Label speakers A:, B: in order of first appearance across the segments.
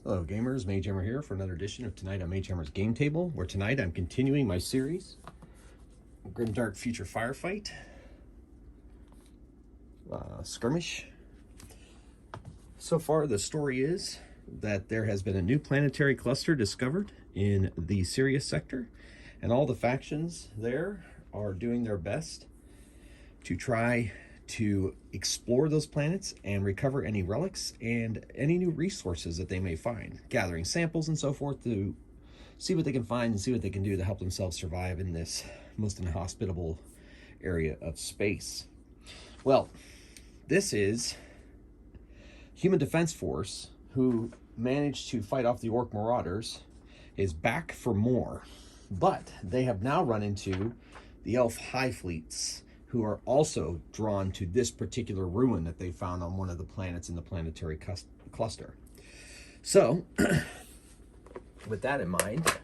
A: Hello gamers, Magehammer here for another edition of Tonight on Magehammer's Game Table, where tonight I'm continuing my series, Grimdark Future Firefight, Skirmish. So far the story is that there has been a new planetary cluster discovered in the Sirius sector, and all the factions there are doing their best to try to explore those planets and recover any relics and any new resources that they may find, gathering samples and so forth to see what they can find and see what they can do to help themselves survive in this most inhospitable area of space. Well, this is Human Defense Force, who managed to fight off the Orc Marauders, is back for more, but they have now run into the Elf High Fleets, who are also drawn to this particular ruin that they found on one of the planets in the planetary cluster. So, with that in mind,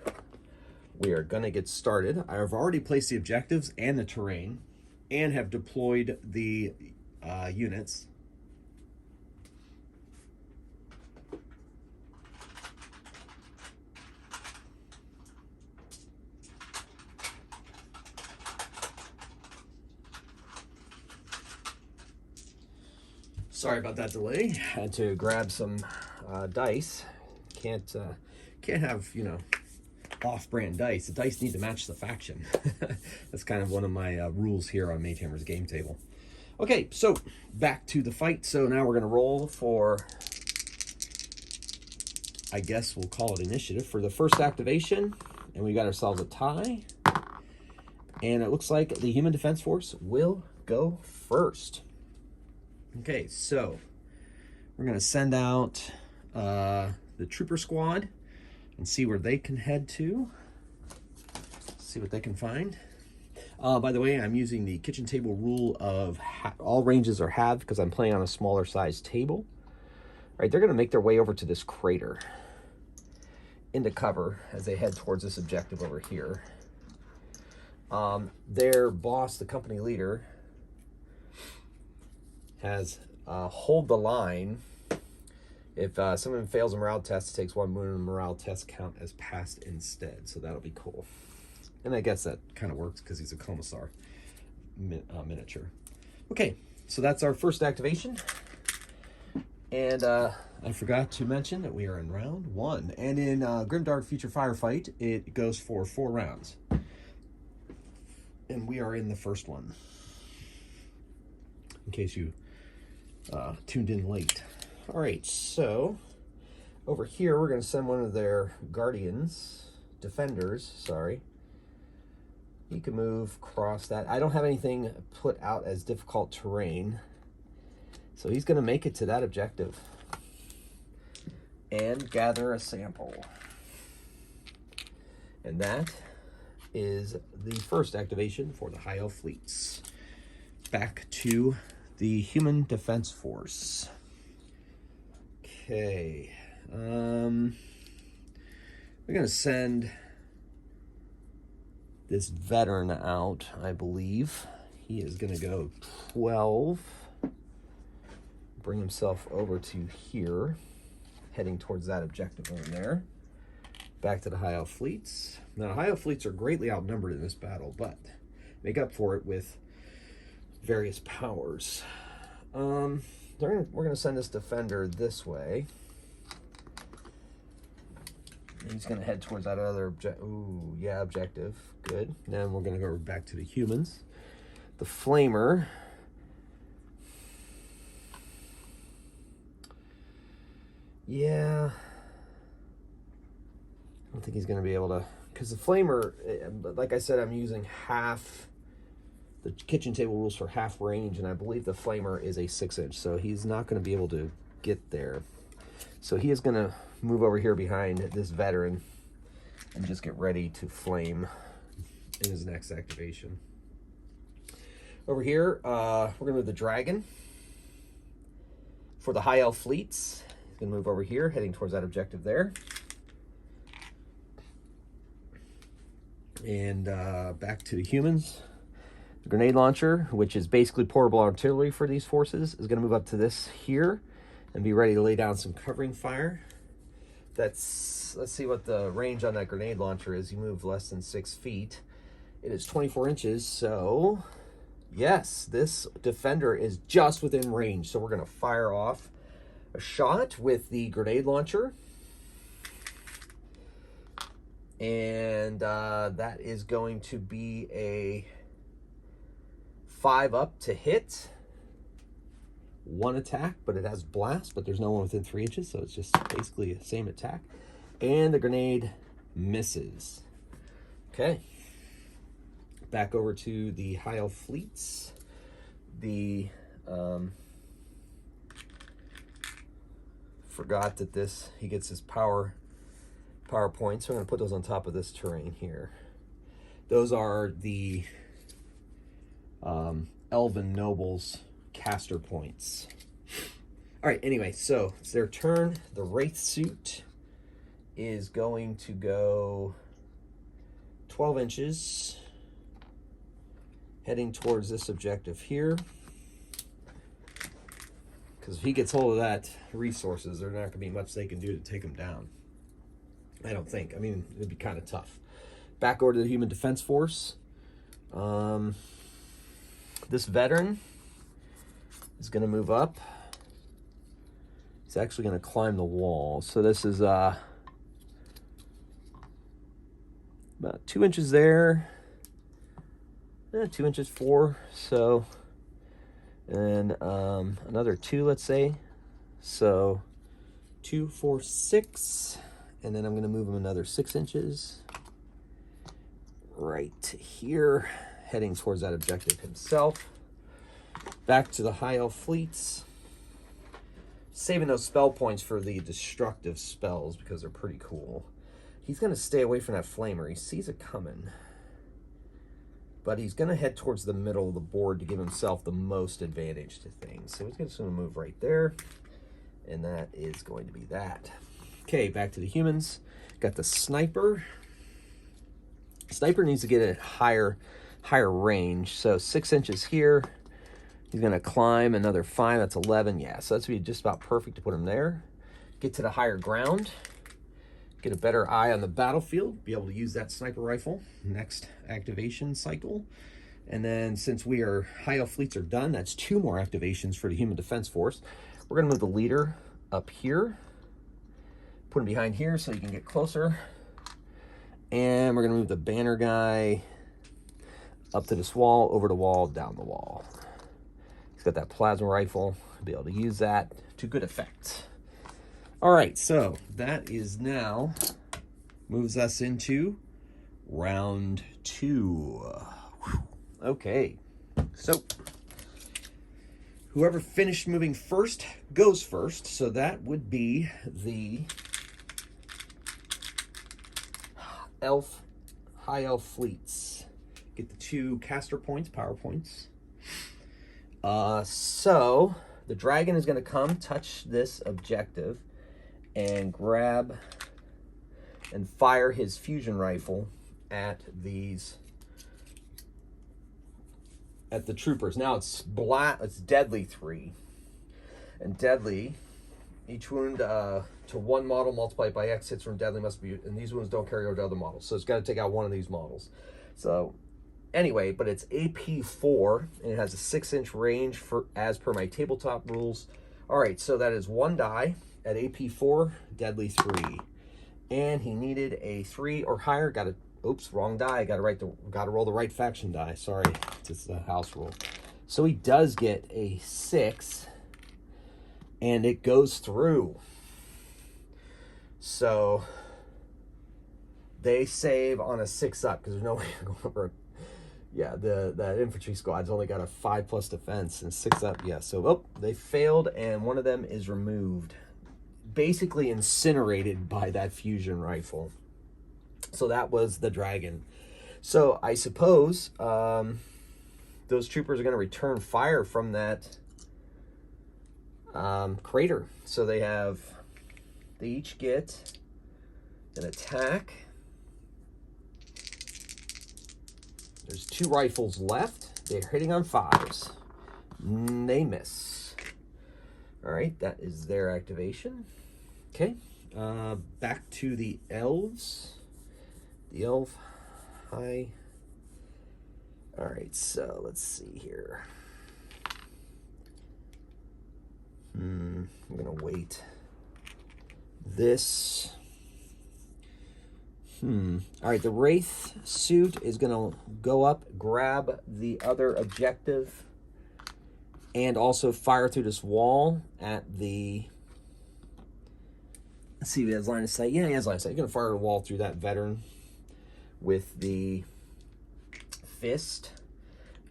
A: we are going to get started. I've already placed the objectives and the terrain, and have deployed the units. Sorry about that delay. Had to grab some dice. Can't have, off-brand dice. The dice need to match the faction. That's kind of one of my rules here on Magehammer's Game Table. Okay, so back to the fight. So now we're going to roll for, I guess we'll call it initiative, for the first activation. And we got ourselves a tie. And it looks like the Human Defense Force will go first. Okay, so we're going to send out the Trooper Squad and see where they can head to. See what they can find. By the way, I'm using the kitchen table rule of all ranges are halved because I'm playing on a smaller size table. All right, they're going to make their way over to this crater into cover as they head towards this objective over here. Their boss, the company leader, has hold the line. If someone fails a morale test, it takes 1 wound, and morale test count as passed instead. So that'll be cool. And I guess that kind of works because he's a commissar miniature. Okay, so that's our first activation. And I forgot to mention that we are in round 1. And in Grimdark Future Firefight, it goes for 4 rounds. And we are in the first one, in case you tuned in late. All right, so over here we're going to send one of their defenders, sorry. He can move across that. I don't have anything put out as difficult terrain, so he's going to make it to that objective and gather a sample. And that is the first activation for the High Elf Fleets. Back to the Human Defense Force. Okay. We're going to send this veteran out, I believe. He is going to go 12. Bring himself over to here, heading towards that objective over there. Back to the High Elf Fleets. Now, High Elf Fleets are greatly outnumbered in this battle, but make up for it with various powers. We're going to send this defender this way. He's going to head towards that other objective. Good. Then we're going to go back to the humans. The Flamer. Yeah. I don't think he's going to be able to, because the Flamer, like I said, I'm using half. The kitchen table rules for half range, and I believe the Flamer is a 6-inch, so he's not going to be able to get there. So he is going to move over here behind this veteran and just get ready to flame in his next activation. Over here, we're going to move the Dragon for the High Elf Fleets. He's going to move over here, heading towards that objective there. And back to the humans. The grenade launcher, which is basically portable artillery for these forces, is going to move up to this here and be ready to lay down some covering fire. Let's see what the range on that grenade launcher is. You move less than 6 feet. It is 24 inches, so yes, this defender is just within range. So we're going to fire off a shot with the grenade launcher. And that is going to be a 5 up to hit. 1 attack, but it has blast, but there's no one within 3 inches, so it's just basically the same attack. And the grenade misses. Okay. Back over to the High Elf fleets. The forgot that he gets his power points, so I'm going to put those on top of this terrain here. Those are the Elven Nobles caster points. All right, anyway, so it's their turn. The Wraith suit is going to go 12 inches, heading towards this objective here. Because if he gets hold of that resources, there's not going to be much they can do to take him down. I don't think. I mean, it'd be kind of tough. Back over to the Human Defense Force. This veteran is going to move up. He's actually going to climb the wall. So this is about 2 inches there. 2 inches 4. So, and another 2, let's say. So 2, 4, 6. And then I'm going to move him another 6 inches. Right here. Heading towards that objective himself. Back to the High Elf fleets. Saving those spell points for the destructive spells because they're pretty cool. He's going to stay away from that flamer. He sees it coming. But he's going to head towards the middle of the board to give himself the most advantage to things. So he's just going to move right there. And that is going to be that. Okay, back to the humans. Got the sniper. Sniper needs to get a higher range. So 6 inches here. He's going to climb another 5. That's 11. Yeah, so that's going to be just about perfect to put him there. Get to the higher ground. Get a better eye on the battlefield. Be able to use that sniper rifle next activation cycle. And then since High Elf fleets are done, that's 2 more activations for the Human Defense Force. We're going to move the leader up here. Put him behind here so he can get closer. And we're going to move the banner guy up to this wall, over the wall, down the wall. He's got that plasma rifle. Be able to use that to good effect. All right, so that is now moves us into round 2. Okay, so whoever finished moving first goes first. So that would be the High Elf fleets. Get the 2 caster points, power points. So the dragon is going to come touch this objective and grab and fire his fusion rifle at the troopers. Now it's deadly 3. And deadly, each wound to 1 model multiplied by X hits from deadly must be, and these wounds don't carry over to other models. So it's got to take out one of these models. So anyway, but it's AP 4 and it has a 6-inch range as per my tabletop rules. All right, so that is 1 die at AP 4, deadly 3. And he needed a 3 or higher. Oops, wrong die. Got to roll the right faction die. Sorry, it's the house rule. So he does get a 6, and it goes through. So they save on a 6 up because there's no way you're going over. Yeah, that infantry squad's only got a 5+ defense and 6 up. Yeah, so they failed, and one of them is removed, basically incinerated by that fusion rifle. So that was the dragon. So I suppose those troopers are going to return fire from that crater. So they each get an attack. There's 2 rifles left. They're hitting on 5s. They miss. All right, that is their activation. Okay, Back to the elves. The elf. Hi. All right, so let's see here. I'm gonna wait. This. All right, the Wraith suit is gonna go up, grab the other objective, and also fire through this wall at the. Let's see if he has line of sight. Yeah, he has line of sight. He's gonna fire a wall through that veteran with the fist.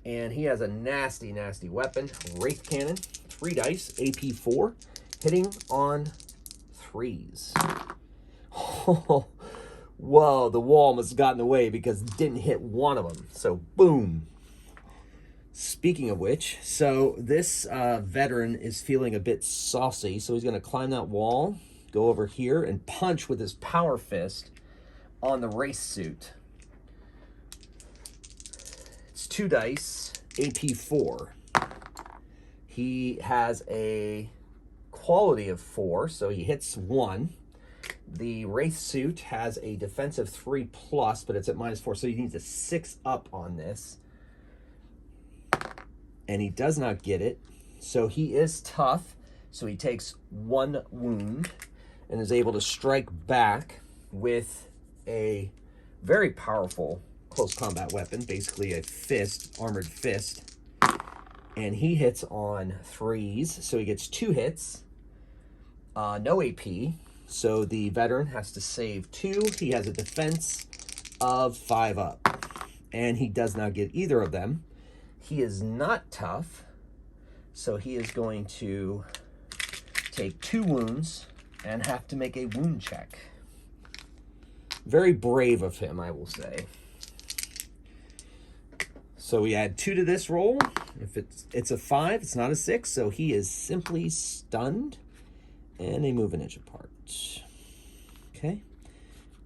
A: And he has a nasty, nasty weapon. Wraith Cannon. 3 dice. AP 4. Hitting on 3s. Oh, whoa, the wall must have gotten away because it didn't hit one of them. So, boom. Speaking of which, so this veteran is feeling a bit saucy. So he's going to climb that wall, go over here, and punch with his power fist on the Wraith suit. 2 dice, AP 4. He has a quality of 4, so he hits 1. The Wraith suit has a defensive 3+, but it's at -4, so he needs a 6 up on this. And he does not get it, so he is tough. So he takes 1 wound and is able to strike back with a very powerful close combat weapon, basically a fist, armored fist. And he hits on 3s, so he gets 2 hits. No AP, so the veteran has to save 2. He has a defense of 5 up, and he does not get either of them. He is not tough, so he is going to take 2 wounds and have to make a wound check. Very brave of him, I will say. So we add 2 to this roll. If it's a 5, it's not a 6, so he is simply stunned. And they move an inch apart. Okay.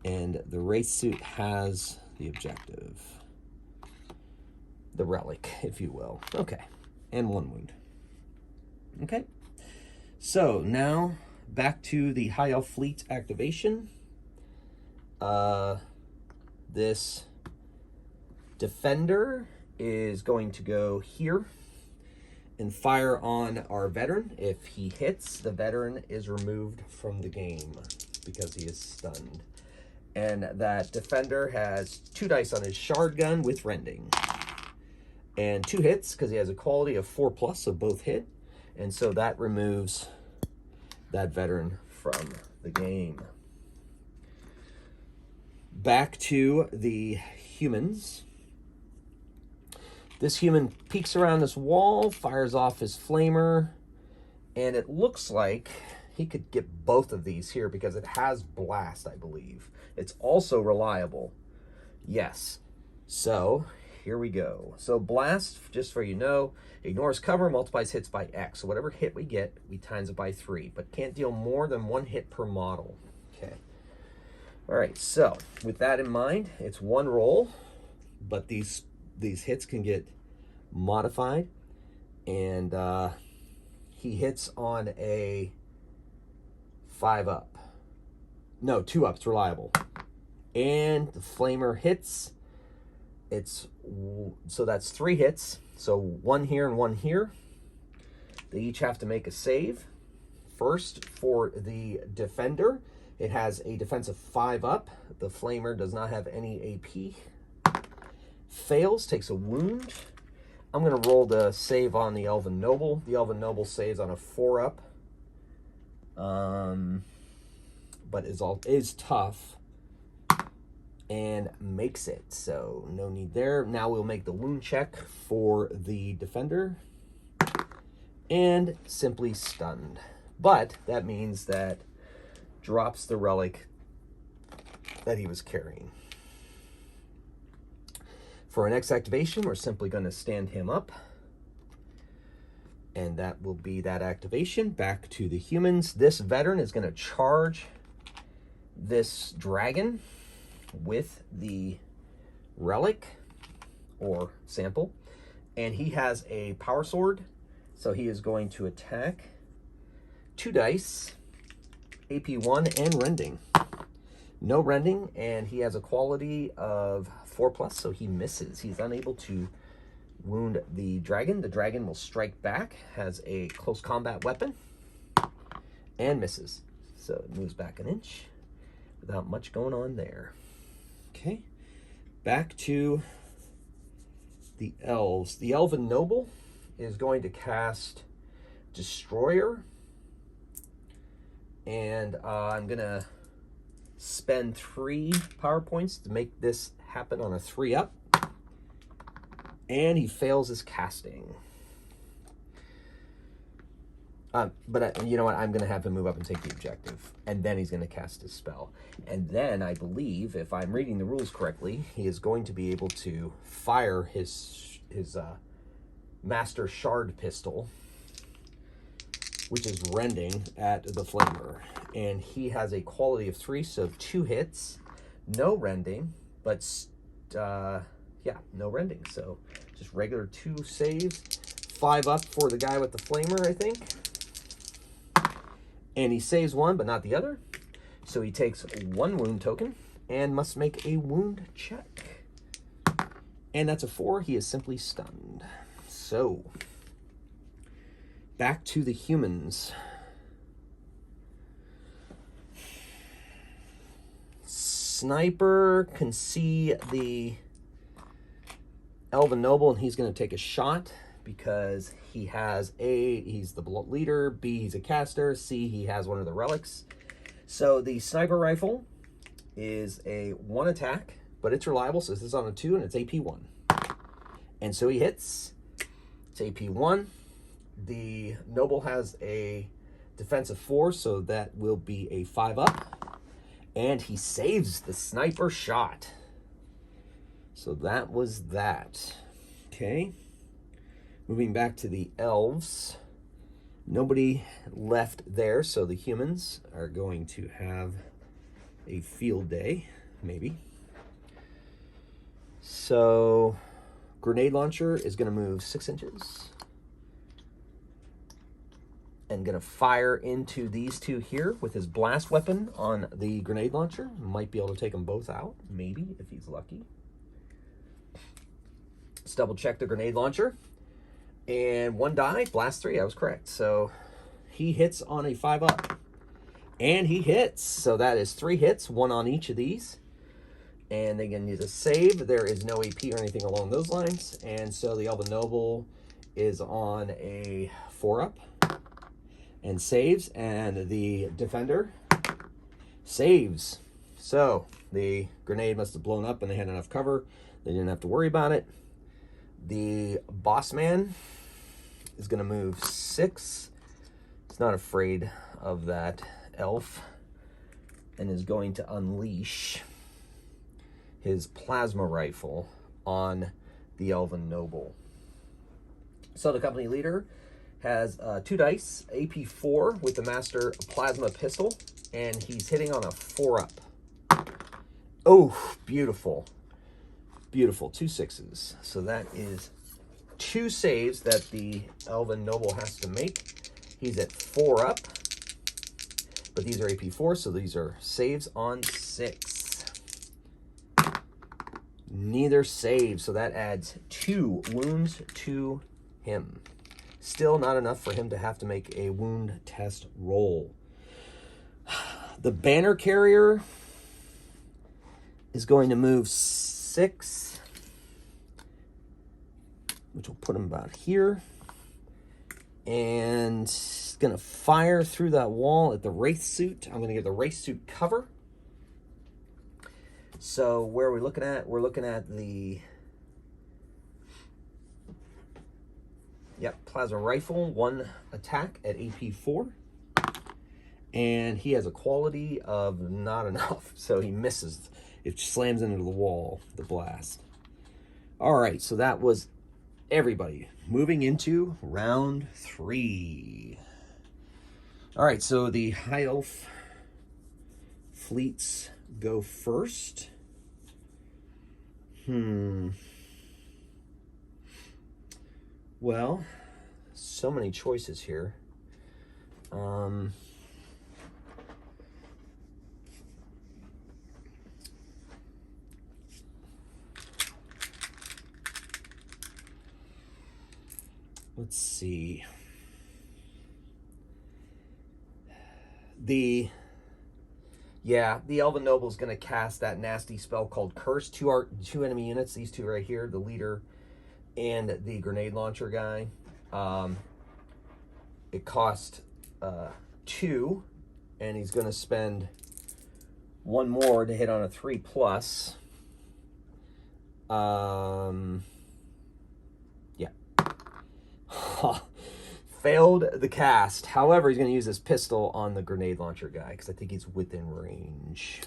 A: And the Wraith suit has the objective. The relic, if you will. Okay. And 1 wound. Okay. So now back to the High Elf Fleet activation. This defender is going to go here and fire on our veteran. If he hits, the veteran is removed from the game because he is stunned. And that defender has 2 dice on his shard gun with rending. And 2 hits because he has a quality of 4+, so both hit. And so that removes that veteran from the game. Back to the humans. This human peeks around this wall, fires off his flamer, and it looks like he could get both of these here because it has blast, I believe. It's also reliable. Yes. So here we go. So blast, just so you know, ignores cover, multiplies hits by X. So whatever hit we get, we times it by 3, but can't deal more than 1 hit per model. Okay. All right, so with that in mind, it's 1 roll, but these hits can get modified, and he hits on a 5 up. No, 2 up's reliable. And the flamer hits. So that's 3 hits. So 1 here and 1 here. They each have to make a save. First, for the defender, it has a defense of 5 up. The flamer does not have any AP. Fails, takes a wound. I'm going to roll the save on the Elven Noble. The Elven Noble saves on a 4 up. But is tough and makes it, so no need there. Now we'll make the wound check for the defender, and simply stunned. But that means that drops the relic that he was carrying. For our next activation, we're simply going to stand him up, and that will be that activation. Back to the humans. This veteran is going to charge this dragon with the relic or sample, and he has a power sword, so he is going to attack. 2 dice, AP1 and rending. No rending, and he has a quality of 4+, so he misses. He's unable to wound the dragon. The dragon will strike back, has a close combat weapon, and misses. So it moves back an inch without much going on there. Okay, back to the elves. The Elven Noble is going to cast Destroyer, and I'm gonna spend 3 power points to make this happen on a 3-up, and he fails his casting. But you know what? I'm going to have him move up and take the objective, and then he's going to cast his spell. And then I believe, if I'm reading the rules correctly, he is going to be able to fire his Master Shard Pistol, which is rending at the Flamer. And he has a quality of 3, so 2 hits, no rending, but yeah, no rending. So just regular 2 saves, 5 up for the guy with the Flamer, I think. And he saves 1, but not the other. So he takes 1 wound token and must make a wound check. And that's a 4. He is simply stunned. So, back to the humans. Sniper can see the Elven Noble, and he's going to take a shot, because he has he's the leader, B, he's a caster, C, he has one of the relics. So the sniper rifle is a 1 attack, but it's reliable, so this is on a 2, and it's AP1. And so he hits. It's AP1. The noble has a defense of 4, so that will be a 5-up. And he saves the sniper shot. So that was that. Okay. Moving back to the elves, nobody left there, so the humans are going to have a field day, maybe. So, grenade launcher is going to move 6 inches and going to fire into these 2 here with his blast weapon on the grenade launcher. Might be able to take them both out, maybe, if he's lucky. Let's double check the grenade launcher. And 1 die, blast 3, I was correct. So he hits on a 5-up. And he hits. So that is 3 hits, 1 on each of these. And they can use a save. There is no AP or anything along those lines. And so the Elven Noble is on a 4-up and saves. And the Defender saves. So the grenade must have blown up and they had enough cover. They didn't have to worry about it. The boss man is going to move 6. He's not afraid of that elf and is going to unleash his plasma rifle on the Elven Noble. So the company leader has 2 dice, AP4 with the Master Plasma Pistol, and he's hitting on a 4-up. Oh, beautiful. Beautiful, 2 6s. So that is 2 saves that the Elven Noble has to make. He's at 4-up, but these are AP4, so these are saves on 6. Neither save, so that adds 2 wounds to him. Still not enough for him to have to make a wound test roll. The banner carrier is going to move 6, which will put him about here, and it's going to fire through that wall at the Wraith Suit. I'm going to give the Wraith Suit cover. So where are we looking at? We're looking at the plasma rifle, 1 attack at AP4, and he has a quality of not enough, so he misses. It slams into the wall, the blast. All right, so that was everybody. Moving into round 3. All right, so the High Elf fleets go first. Well, so many choices here. let's see. The Elven Noble is going to cast that nasty spell called Curse. Two enemy units, these two right here, the leader and the grenade launcher guy. It cost 2, and he's going to spend 1 more to hit on a 3+. Failed the cast. However, he's going to use his pistol on the grenade launcher guy because I think he's within range.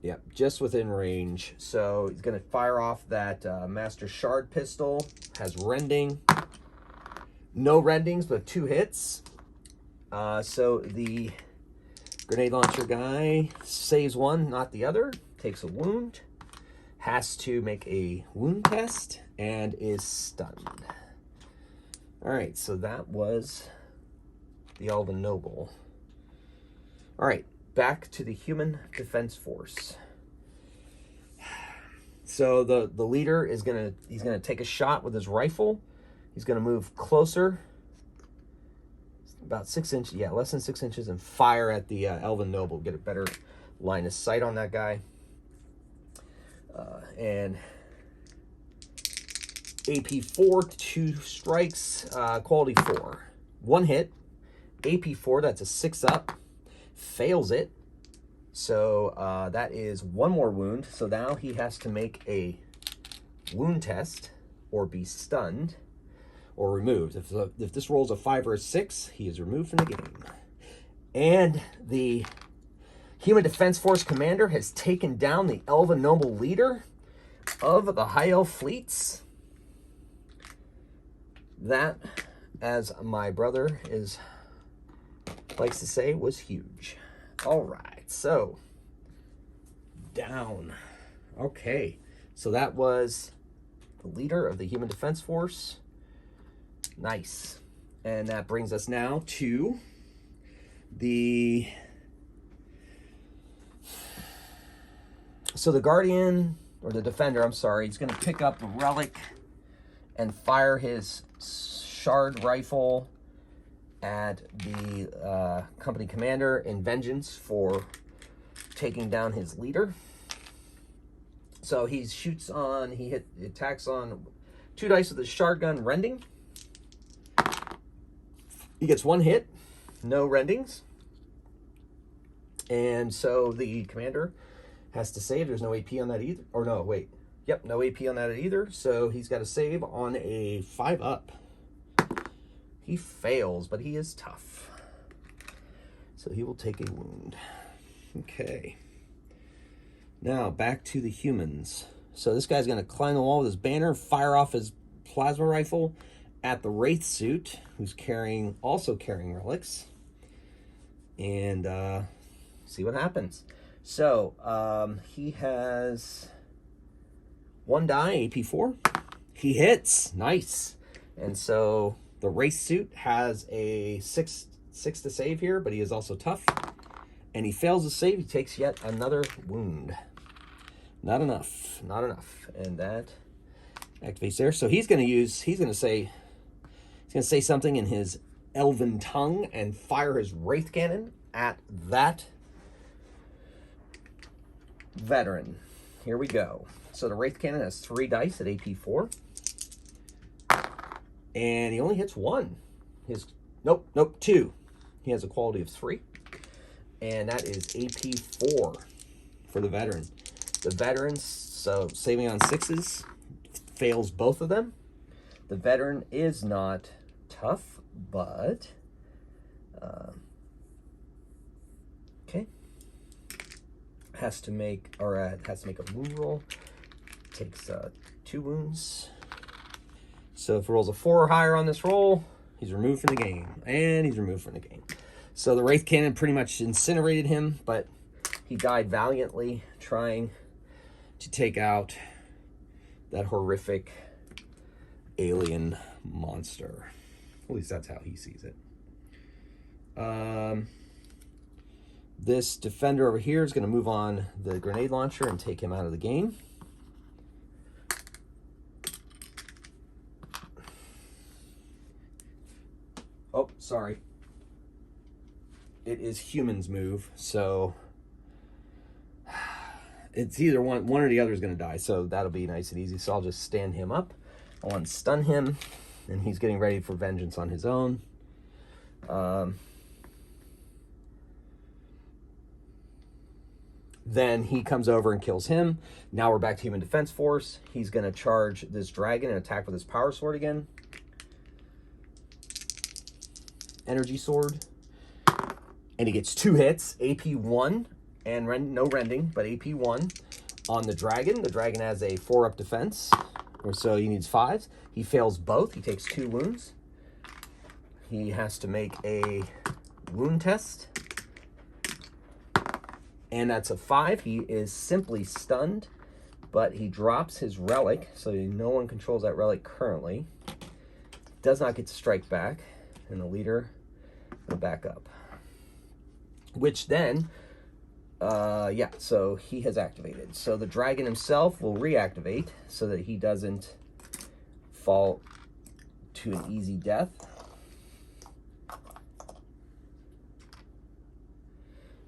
A: Yep, just within range. So he's going to fire off that Master Shard pistol. Has rending. No rendings, but 2 hits. So the grenade launcher guy saves 1, not the other. Takes a wound. Has to make a wound test and is stunned. All right, so that was the Elven Noble. All right, back to the Human Defense Force. So the leader is he's gonna take a shot with his rifle. He's gonna move closer, about 6 inches, yeah, less than 6 inches, and fire at the Elven Noble. Get a better line of sight on that guy. And AP 4, 2 strikes, quality 4. 1 hit. AP 4, that's a 6 up. Fails it. So that is 1 more wound. So now he has to make a wound test or be stunned or removed. If this rolls a 5 or a 6, he is removed from the game. And the Human Defense Force commander has taken down the Elven Noble leader of the High Elf fleets. That, as my brother likes to say, was huge. All right, so down. Okay, so that was the leader of the Human Defense Force. Nice. And that brings us now to the... So the Guardian, or the Defender, I'm sorry, he's going to pick up the Relic and fire his Shard rifle at the company commander in vengeance for taking down his leader. So he attacks on 2 dice with his Shard gun rending. He gets 1 hit, no rendings. And so the commander has to save. There's no AP on that either. Or no, wait. Yep, no AP on that either. So he's got to save on a 5 up. He fails, but he is tough. So he will take a wound. Okay. Now back to the humans. So this guy's going to climb the wall with his banner, fire off his plasma rifle at the Wraith suit, who's also carrying relics. And see what happens. So he has 1 die, AP 4. He hits. Nice. And so the Wraith suit has a 6 to save here, but he is also tough. And he fails to save. He takes yet another wound. Not enough. Not enough. And that activates there. So he's going to say something in his elven tongue and fire his Wraith cannon at that veteran. Here we go. So the Wraith cannon has 3 dice at AP 4. And he only hits 1. Nope, 2. He has a quality of 3. And that is AP 4 for the veteran. The veteran, so saving on 6s, fails both of them. The veteran is not tough, but okay. Has to make a wound roll. Takes 2 wounds. So if he rolls a 4 or higher on this roll, he's removed from the game. And he's removed from the game. So the Wraith Cannon pretty much incinerated him, but he died valiantly trying to take out that horrific alien monster. At least that's how he sees it. This defender over here is going to move on the grenade launcher and take him out of the game. sorry. It is humans' move, so it's either one or the other is going to die, so that'll be nice and easy. So I'll just stand him up. I'll unstun him, and he's getting ready for vengeance on his own. Then he comes over and kills him. Now we're back to Human Defense Force. He's going to charge this dragon and attack with his power sword again. Energy sword. And he gets 2 hits, AP 1, and no rending, but AP 1 on the dragon. The dragon has a 4-up defense, or so he needs 5s. He fails both. He takes 2 wounds. He has to make a wound test. And that's a 5. He is simply stunned, but he drops his relic, so no one controls that relic currently. Does not get to strike back, and the leader will back up. Which then, yeah, so he has activated. So the dragon himself will reactivate so that he doesn't fall to an easy death.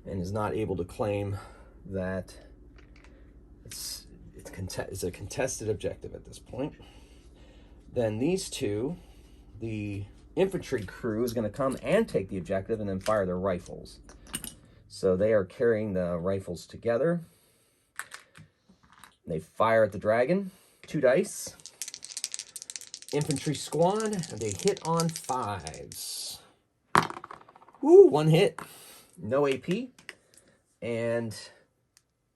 A: And is not able to claim that it's a contested objective at this point. Then these two, the infantry crew is going to come and take the objective and then fire their rifles. So they are carrying the rifles together. They fire at the dragon, 2 dice. Infantry squad, and they hit on 5s. Woo, 1 hit. No AP, and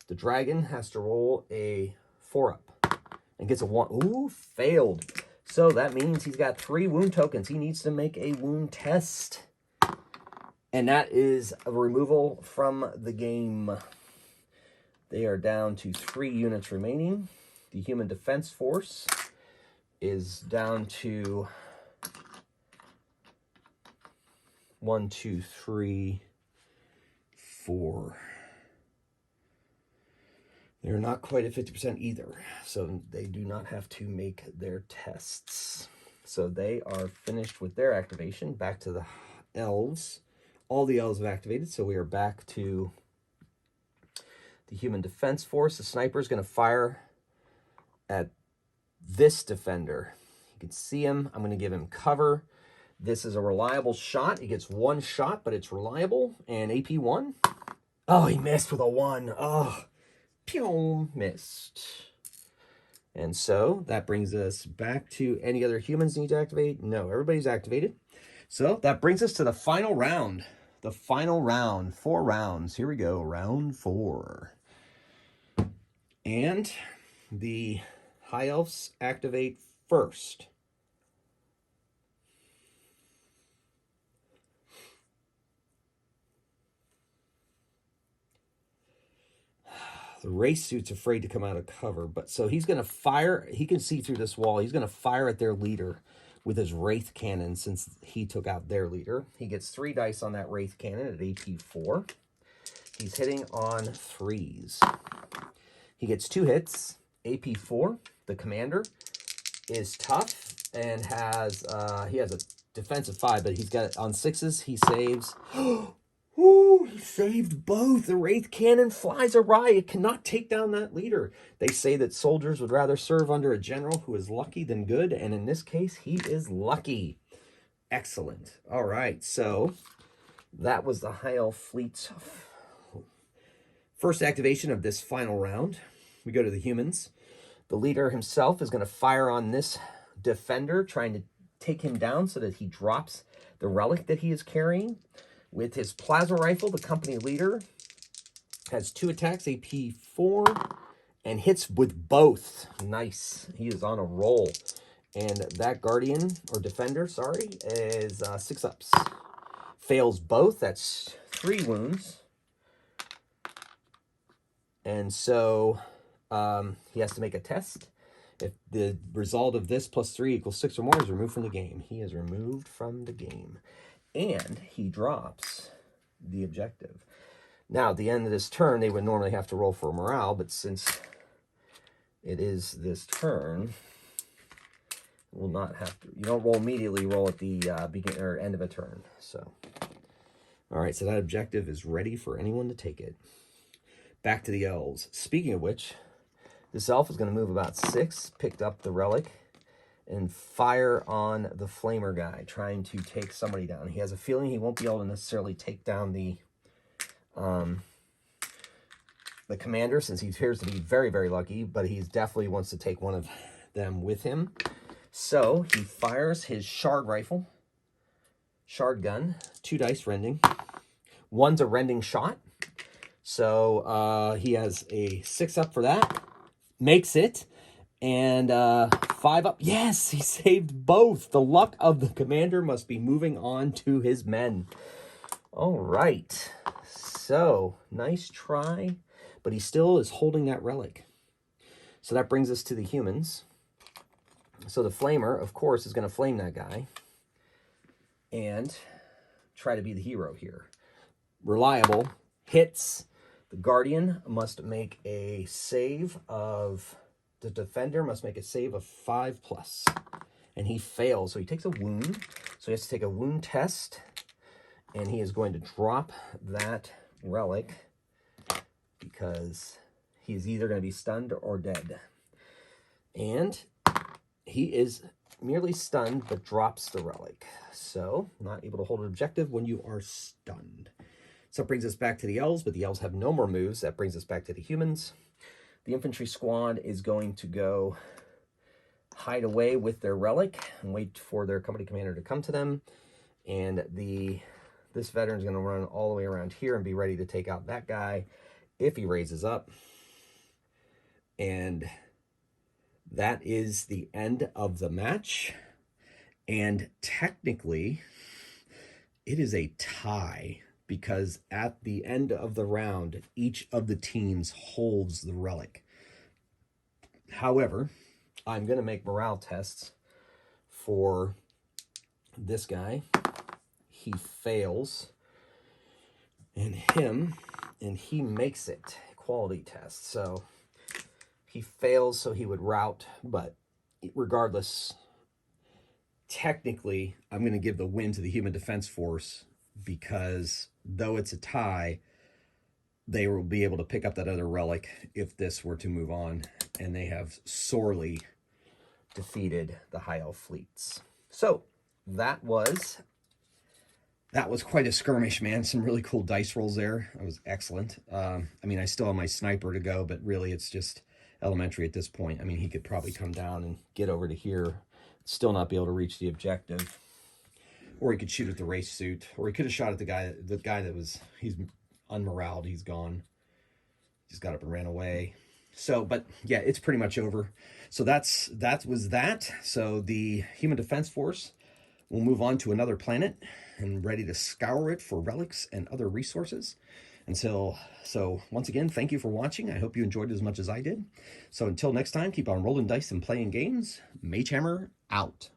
A: the dragon has to roll a 4-up and gets a 1. Ooh, failed. So that means he's got 3 wound tokens. He needs to make a wound test, and that is a removal from the game. They are down to 3 units remaining. The Human Defense Force is down to 1, 2, 3, 4. They're not quite at 50% either, so they do not have to make their tests. So they are finished with their activation. Back to the elves. All the elves have activated, so we are back to the Human Defense Force. The sniper is going to fire at this defender. You can see him. I'm going to give him cover. This is a reliable shot. He gets 1 shot, but it's reliable. And AP 1. Oh, he missed with a 1. Oh, pew, missed. And so that brings us back to any other humans need to activate? No, everybody's activated. So that brings us to the final round. The final round. 4 rounds. Here we go. Round 4. And the High Elves activate first. The race suit's afraid to come out of cover, but so he's going to fire. He can see through this wall. He's going to fire at their leader with his Wraith Cannon since he took out their leader. He gets 3 dice on that Wraith Cannon at AP 4. He's hitting on 3s. He gets 2 hits, AP 4. The commander is tough and has he has a defensive 5, but he's got on 6s. He saves. Ooh, he saved both. The Wraith Cannon flies awry. It cannot take down that leader. They say that soldiers would rather serve under a general who is lucky than good, and in this case, he is lucky. Excellent. All right, so that was the High Elf Fleet's first activation of this final round. We go to the humans. The leader himself is going to fire on this defender, trying to take him down so that he drops the relic that he is carrying. With his plasma rifle, the company leader has 2 attacks, AP 4, and hits with both. Nice. He is on a roll. And that guardian, or defender, sorry, is 6 ups. Fails both. That's 3 wounds. And so he has to make a test. If the result of this plus 3 equals 6 or more, is removed from the game. He is removed from the game. And he drops the objective. Now, at the end of this turn, they would normally have to roll for morale, but since it is this turn, will not have to. You don't roll immediately. You roll at the beginning or end of a turn. So, all right. So that objective is ready for anyone to take it. Back to the elves. Speaking of which, this elf is going to move about 6, picked up the relic, and fire on the flamer guy, trying to take somebody down. He has a feeling he won't be able to necessarily take down the commander, since he appears to be very, very lucky, but he definitely wants to take one of them with him. So he fires his shard rifle, shard gun, 2 dice rending. One's a rending shot. So he has a 6 up for that. Makes it. And 5 up. Yes, he saved both. The luck of the commander must be moving on to his men. All right. So, nice try. But he still is holding that relic. So that brings us to the humans. So the flamer, of course, is going to flame that guy. And try to be the hero here. Reliable. Hits. The guardian must make a save of... The defender must make a save of 5+. And he fails, so he takes a wound. So he has to take a wound test. And he is going to drop that relic because he is either going to be stunned or dead. And he is merely stunned, but drops the relic. So, not able to hold an objective when you are stunned. So it brings us back to the elves, but the elves have no more moves. That brings us back to the humans. The infantry squad is going to go hide away with their relic and wait for their company commander to come to them. And this veteran is going to run all the way around here and be ready to take out that guy if he raises up. And that is the end of the match. And technically, it is a tie, because at the end of the round, each of the teams holds the relic. However, I'm going to make morale tests for this guy. He fails, and he makes it. Quality test. So he fails, so he would rout, but regardless, technically, I'm going to give the win to the Human Defense Force, because though it's a tie, they will be able to pick up that other relic if this were to move on, and they have sorely defeated the High Elf fleets. So that was quite a skirmish, man. Some really cool dice rolls there. It was excellent. I mean, I still have my sniper to go, but really it's just elementary at this point. I mean, he could probably come down and get over to here, still not be able to reach the objective. Or he could shoot at the race suit. Or he could have shot at the guy that was, he's unmoraled. He's gone. Just got up and ran away. So, but yeah, it's pretty much over. So that was that. So the Human Defense Force will move on to another planet and ready to scour it for relics and other resources. So once again, thank you for watching. I hope you enjoyed it as much as I did. So until next time, keep on rolling dice and playing games. Magehammer out.